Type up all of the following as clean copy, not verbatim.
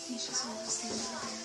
She's just going to stand over there.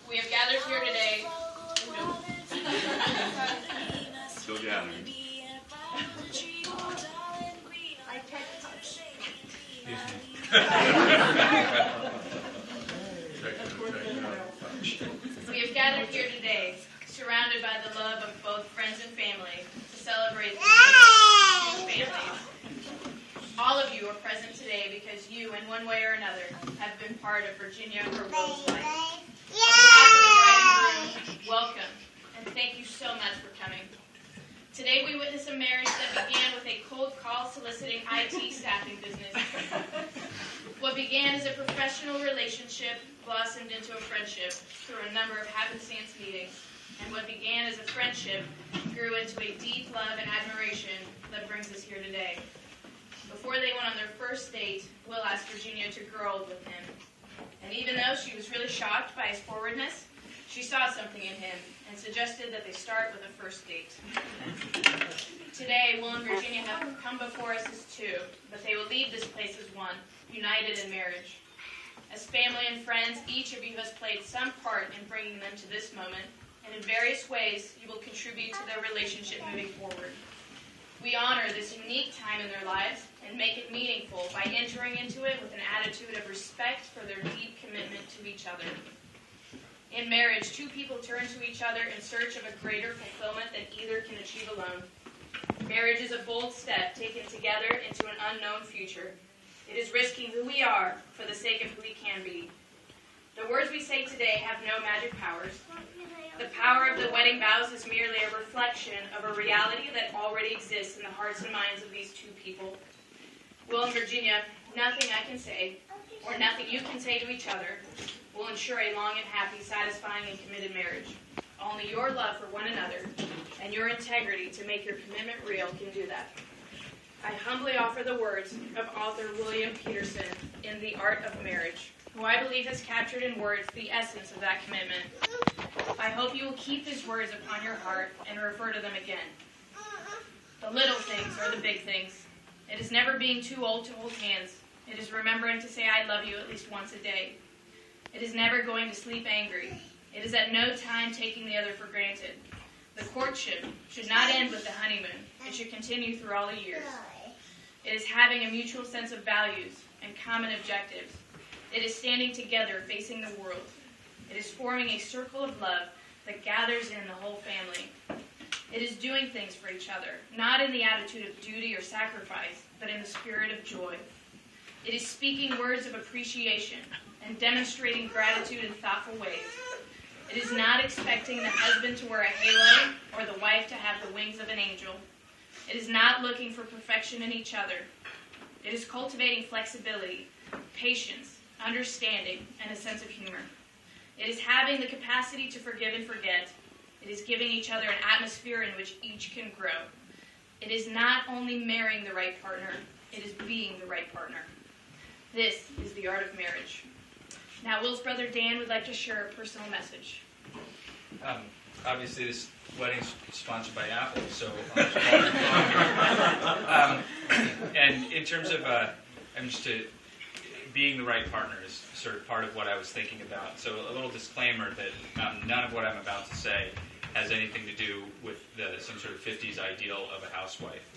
We have gathered here today, surrounded by the love of both friends and family, to celebrate the two families. All of you are present today because you, in one way or another, have been part of Virginia or Will's life. On behalf of the bride and groom, welcome, and thank you so much for coming. Today we witness a marriage that began with a cold call soliciting IT staffing business. What began as a professional relationship blossomed into a friendship through a number of happenstance meetings, and what began as a friendship grew into a deep love and admiration that brings us here today. Before they went on their first date, Will asked Virginia to grow old with him. And even though she was really shocked by his forwardness, she saw something in him and suggested that they start with a first date. Today, Will and Virginia have come before us as two, but they will leave this place as one, united in marriage. As family and friends, each of you has played some part in bringing them to this moment, and in various ways, you will contribute to their relationship moving forward. We honor this unique time in their lives and make it meaningful by entering into it with an attitude of respect for their deep commitment to each other. In marriage, two people turn to each other in search of a greater fulfillment than either can achieve alone. Marriage is a bold step taken together into an unknown future. It is risking who we are for the sake of who we can be. The words we say today have no magic powers. The power of the wedding vows is merely a reflection of a reality that already exists in the hearts and minds of these two people. Will and Virginia, nothing I can say, or nothing you can say to each other, will ensure a long and happy, satisfying, and committed marriage. Only your love for one another and your integrity to make your commitment real can do that. I humbly offer the words of author William Peterson in The Art of Marriage, who I believe has captured in words the essence of that commitment. I hope you will keep these words upon your heart and refer to them again. The little things are the big things. It is never being too old to hold hands. It is remembering to say I love you at least once a day. It is never going to sleep angry. It is at no time taking the other for granted. The courtship should not end with the honeymoon. It should continue through all the years. It is having a mutual sense of values and common objectives. It is standing together facing the world. It is forming a circle of love that gathers in the whole family. It is doing things for each other, not in the attitude of duty or sacrifice, but in the spirit of joy. It is speaking words of appreciation and demonstrating gratitude in thoughtful ways. It is not expecting the husband to wear a halo or the wife to have the wings of an angel. It is not looking for perfection in each other. It is cultivating flexibility, patience, understanding, and a sense of humor. It is having the capacity to forgive and forget. It is giving each other an atmosphere in which each can grow. It is not only marrying the right partner, it is being the right partner. This is the art of marriage. Now, Will's brother Dan would like to share a personal message. Obviously, this wedding's sponsored by Apple, so and in terms of, just to being the right partner is sort of part of what I was thinking about. So a little disclaimer that none of what I'm about to say has anything to do with some sort of 50s ideal of a housewife.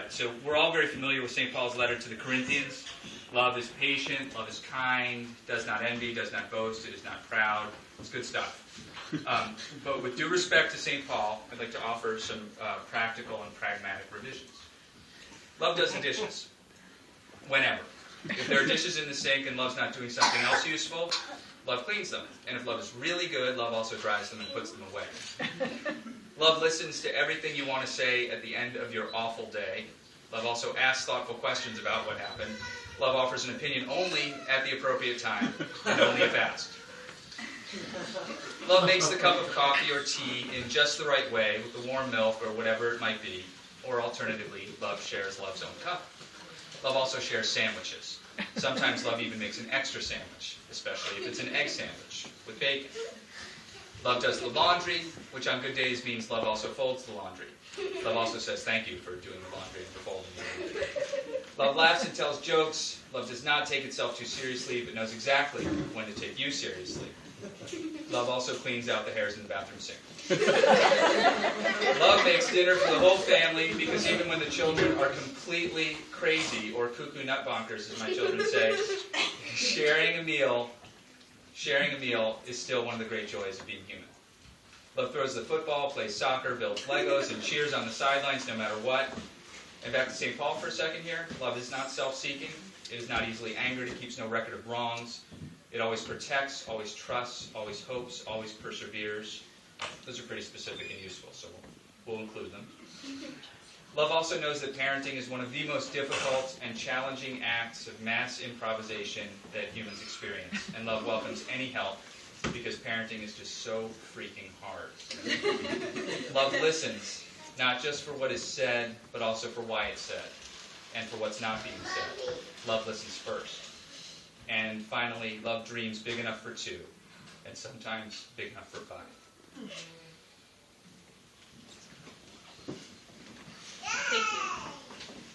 So we're all very familiar with St. Paul's letter to the Corinthians. Love is patient, love is kind, does not envy, does not boast, it is not proud. It's good stuff. But with due respect to St. Paul, I'd like to offer some practical and pragmatic revisions. Love does the dishes. Whenever. If there are dishes in the sink and love's not doing something else useful, love cleans them. And if love is really good, love also dries them and puts them away. Love listens to everything you want to say at the end of your awful day. Love also asks thoughtful questions about what happened. Love offers an opinion only at the appropriate time and only if asked. Love makes the cup of coffee or tea in just the right way with the warm milk or whatever it might be. Or alternatively, love shares love's own cup. Love also shares sandwiches. Sometimes love even makes an extra sandwich, especially if it's an egg sandwich with bacon. Love does the laundry, which on good days means love also folds the laundry. Love also says thank you for doing the laundry and for folding the laundry. Love laughs and tells jokes. Love does not take itself too seriously, but knows exactly when to take you seriously. Love also cleans out the hairs in the bathroom sink. Love makes dinner for the whole family because even when the children are completely crazy or cuckoo nut bonkers, as my children say, sharing a meal is still one of the great joys of being human. Love throws the football, plays soccer, builds Legos, and cheers on the sidelines no matter what. And back to St. Paul for a second here. Love is not self-seeking. It is not easily angered. It keeps no record of wrongs. It always protects, always trusts, always hopes, always perseveres. Those are pretty specific and useful, so we'll include them. Love also knows that parenting is one of the most difficult and challenging acts of mass improvisation that humans experience. And love welcomes any help because parenting is just so freaking hard. Love listens, not just for what is said, but also for why it's said and for what's not being said. Love listens first. And finally, love dreams big enough for two, and sometimes big enough for five. Thank you.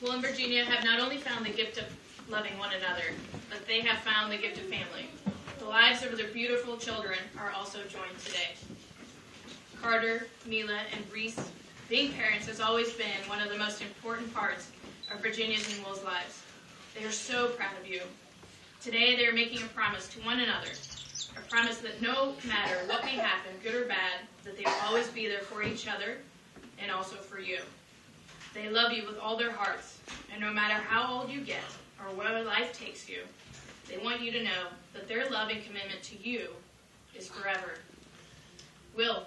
Will and Virginia have not only found the gift of loving one another, but they have found the gift of family. The lives of their beautiful children are also joined today. Carter, Mila, and Reese, being parents has always been one of the most important parts of Virginia's and Will's lives. They are so proud of you. Today they are making a promise to one another, a promise that no matter what may happen, good or bad, that they will always be there for each other and also for you. They love you with all their hearts, and no matter how old you get or where life takes you, they want you to know that their love and commitment to you is forever. Will,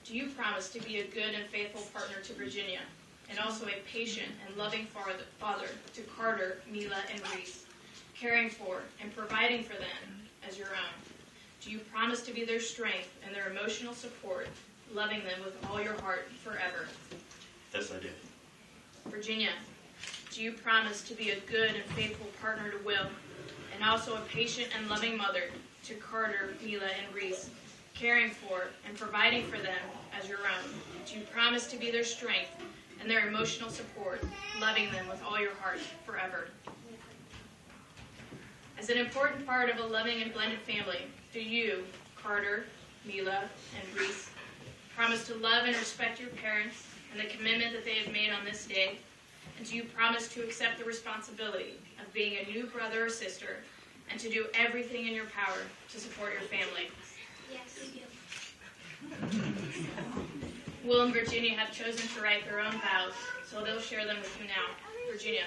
do you promise to be a good and faithful partner to Virginia, and also a patient and loving father to Carter, Mila, and Reese, caring for and providing for them as your own? Do you promise to be their strength and their emotional support, loving them with all your heart forever? Yes, I do. Virginia, do you promise to be a good and faithful partner to Will, and also a patient and loving mother to Carter, Mila, and Reese, caring for and providing for them as your own? Do you promise to be their strength and their emotional support, loving them with all your heart forever? As an important part of a loving and blended family, do you, Carter, Mila, and Reese, promise to love and respect your parents and the commitment that they have made on this day? And do you promise to accept the responsibility of being a new brother or sister and to do everything in your power to support your family? Yes, we do. Will and Virginia have chosen to write their own vows, so they'll share them with you now. Virginia.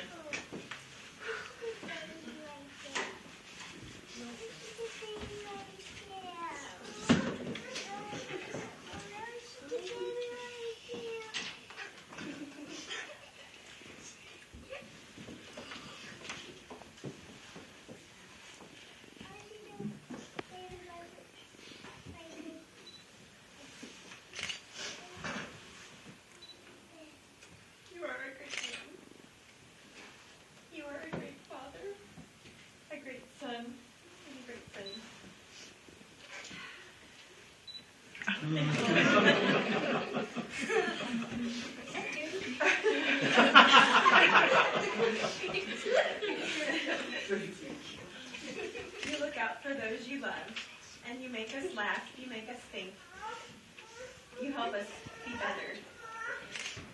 out for those you love, and you make us laugh, you make us think. You help us be better.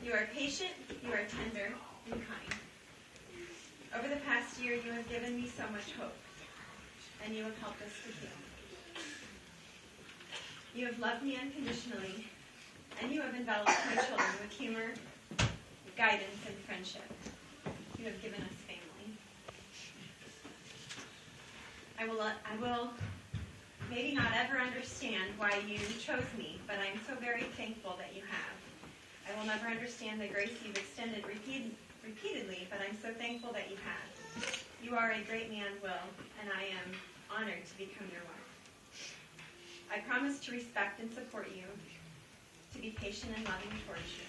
You are patient, you are tender, and kind. Over the past year, you have given me so much hope, and you have helped us to heal. You have loved me unconditionally, and you have enveloped my children with humor, guidance, and friendship. You have given us family. I will maybe not ever understand why you chose me, but I'm so very thankful that you have. I will never understand the grace you've extended repeatedly, but I'm so thankful that you have. You are a great man, Will, and I am honored to become your wife. I promise to respect and support you, to be patient and loving towards you,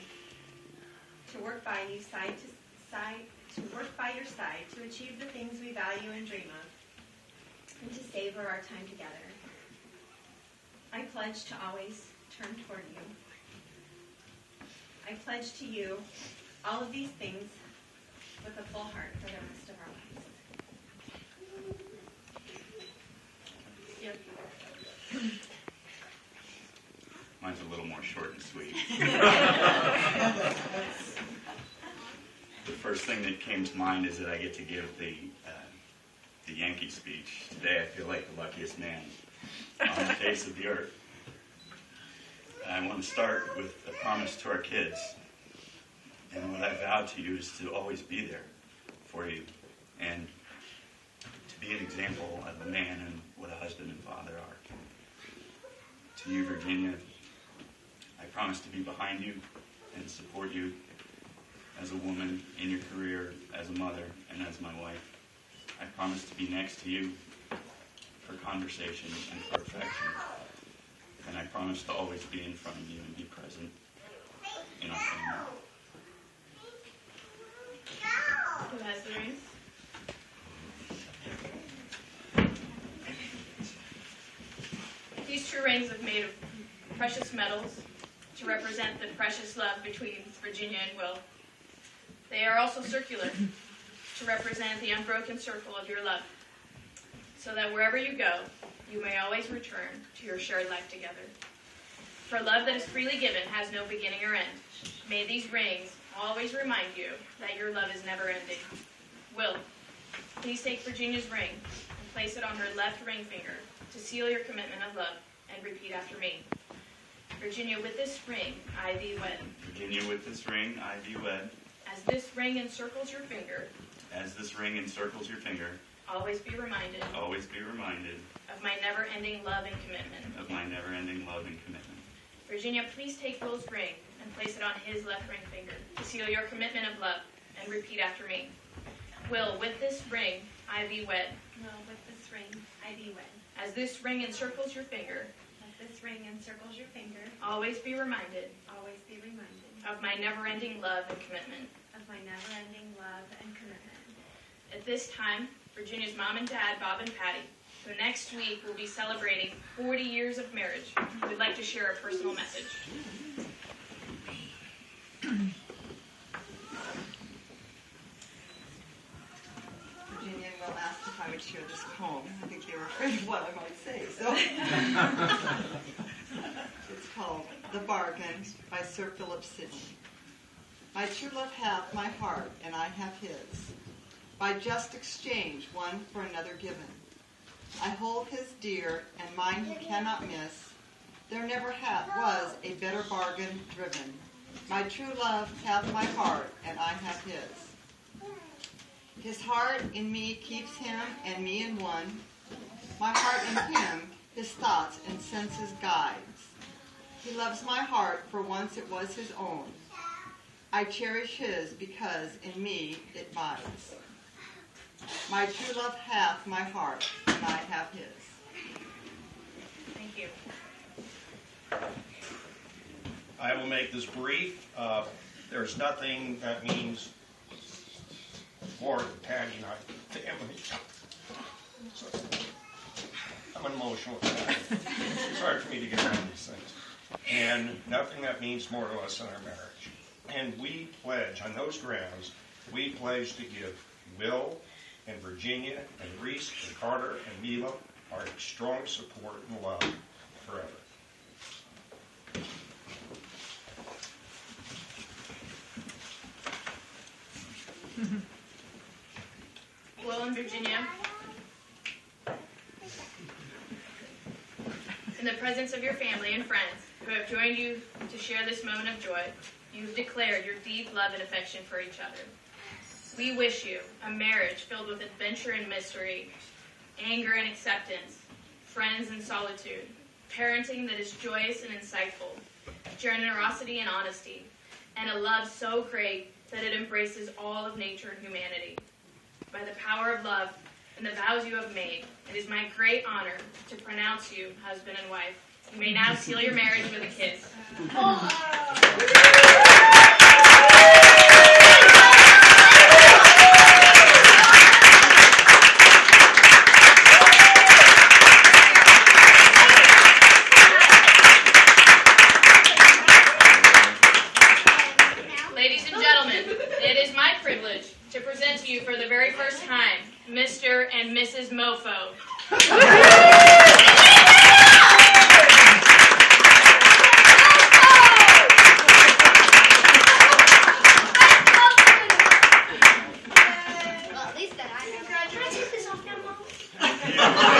to work by you side to side, to work by your side, to achieve the things we value and dream of, and to savor our time together. I pledge to always turn toward you. I pledge to you all of these things with a full heart for the rest of our lives. Yep. Mine's a little more short and sweet. The first thing that came to mind is that I get to give the Yankee speech. Today I feel like the luckiest man on the face of the earth. I want to start with a promise to our kids. And what I vow to you is to always be there for you and to be an example of a man and what a husband and father are. To you, Virginia, I promise to be behind you and support you as a woman in your career, as a mother, and as my wife. I promise to be next to you for conversation and for affection. And I promise to always be in front of you and be present in our family. Who has the rings? These true rings are made of precious metals to represent the precious love between Virginia and Will. They are also circular to represent the unbroken circle of your love, so that wherever you go, you may always return to your shared life together. For love that is freely given has no beginning or end. May these rings always remind you that your love is never ending. Will, please take Virginia's ring and place it on her left ring finger to seal your commitment of love, and repeat after me. Virginia, with this ring, I thee wed. Virginia, with this ring, I thee wed. As this ring encircles your finger, As this ring encircles your finger, always be reminded always be reminded of my never-ending love and commitment. of my never-ending love and commitment. Virginia, please take Will's ring and place it on his left ring finger to seal your commitment of love, and repeat after me. Will, with this ring, I thee wed. Will, with this ring, I thee wed. As this ring encircles your finger, As this ring encircles your finger, always be reminded always be reminded of my never-ending love and commitment. of my never-ending love and commitment. At this time, Virginia's mom and dad, Bob and Patty, who next week will be celebrating 40 years of marriage, would like to share a personal message. Virginia and Will asked if I would share this poem. I think they were afraid of what I might say, so. It's called The Bargain by Sir Philip Sidney. My true love hath my heart, and I have his. By just exchange, one for another given. I hold his dear, and mine he cannot miss. There never was a better bargain driven. My true love hath my heart, and I have his. His heart in me keeps him and me in one. My heart in him his thoughts and senses guides. He loves my heart, for once it was his own. I cherish his because in me it bides. My true love hath my heart, and I have his. Thank you. I will make this brief. There's nothing that means more to Patty and I family. I'm an emotional guy. It's hard for me to get around these things. And nothing that means more to us in our marriage. And we pledge, on those grounds, we pledge to give Will and Virginia and Reese and Carter and Milo our strong support and love forever. Will and Virginia, in the presence of your family and friends who have joined you to share this moment of joy, you have declared your deep love and affection for each other. We wish you a marriage filled with adventure and mystery, anger and acceptance, friends and solitude, parenting that is joyous and insightful, generosity and honesty, and a love so great that it embraces all of nature and humanity. By the power of love and the vows you have made, it is my great honor to pronounce you husband and wife. You may now seal your marriage with a kiss. Ladies and gentlemen, it is my privilege to present to you for the very first time, Mr. and Mrs. Mofo. Well, at least that I know. Can I take this off now, Mom?